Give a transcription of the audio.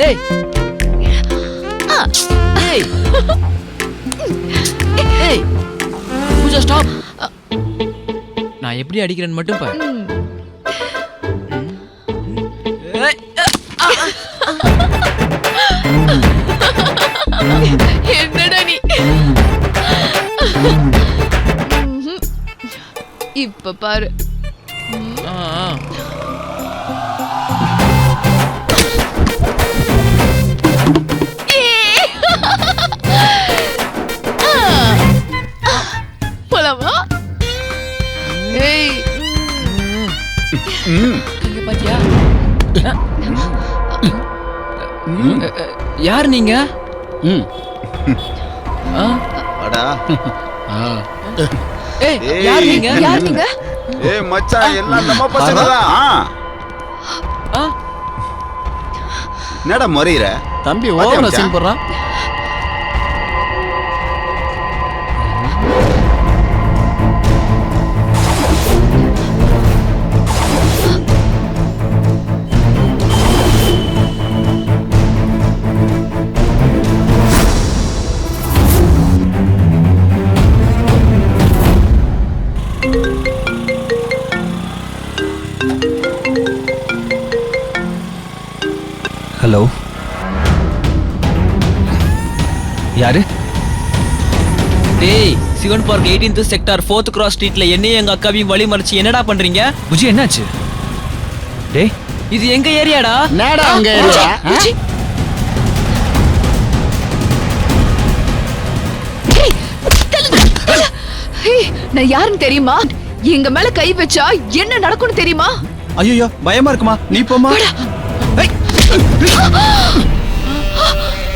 ஏய் ஏய் ஏய் பூஜா ஸ்டாப். நான் எப்படி அடிக்கிறேன்னு மட்டும் பாரு. என்னடா நீ? இப்ப பாரு. போலாமா? ஏய் இங்க பாத்தியா? யார் நீங்க? ஏய் யார் நீங்க? யார் நீங்க? ஏய் மச்சான் எல்லாம் நம்ம பசங்கதான். என்னடா மறியற? தம்பி ஓவரா சீன் போடுறான். ஹலோ, யாரு? டேய் Sivan park 18th sector 4th cross ஸ்ட்ரீட்ல என்னையும் எங்க அக்காவையும் வழி மறிச்சு என்னடா பண்றீங்க? புஜி என்னாச்சு? டேய் இது எங்க ஏரியாடா? நேடா அங்க ஏரியா. நான் யாருன்னு தெரியுமா? எங்க மேல கை வச்சா என்ன நடக்கும்னு தெரியுமா? ஐயோ பயமா இருக்குமா? நீ போமா.